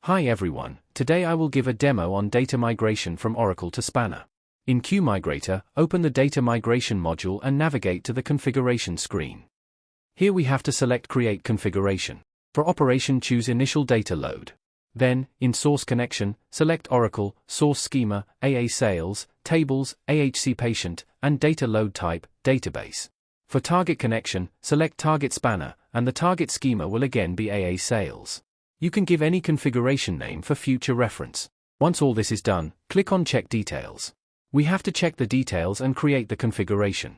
Hi everyone, today I will give a demo on data migration from Oracle to Spanner. In QMigrator, open the Data Migration module and navigate to the configuration screen. Here we have to select Create Configuration. For operation, choose Initial Data Load. Then, in Source Connection, select Oracle, Source Schema, AA Sales, Tables, AHC Patient, and Data Load Type, Database. For Target Connection, select Target Spanner, and the target schema will again be AA Sales. You can give any configuration name for future reference. Once all this is done, click on Check Details. We have to check the details and create the configuration.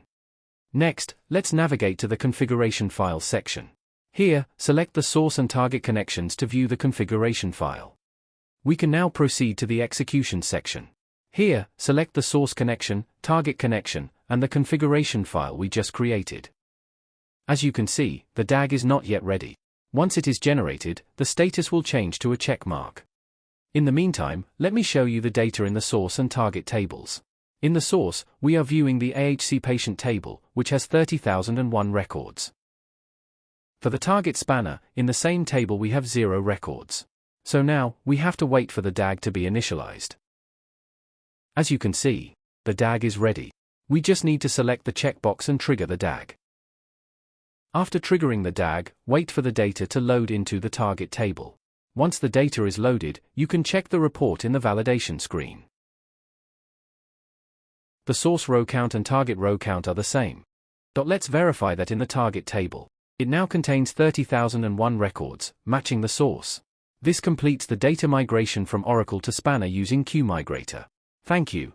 Next, let's navigate to the Configuration Files section. Here, select the source and target connections to view the configuration file. We can now proceed to the Execution section. Here, select the source connection, target connection, and the configuration file we just created. As you can see, the DAG is not yet ready. Once it is generated, the status will change to a check mark. In the meantime, let me show you the data in the source and target tables. In the source, we are viewing the AHC patient table, which has 30,001 records. For the target spanner, in the same table we have 0 records. So now, we have to wait for the DAG to be initialized. As you can see, the DAG is ready. We just need to select the checkbox and trigger the DAG. After triggering the DAG, wait for the data to load into the target table. Once the data is loaded, you can check the report in the validation screen. The source row count and target row count are the same. Let's verify that in the target table, it now contains 30,001 records, matching the source. This completes the data migration from Oracle to Spanner using QMigrator. Thank you.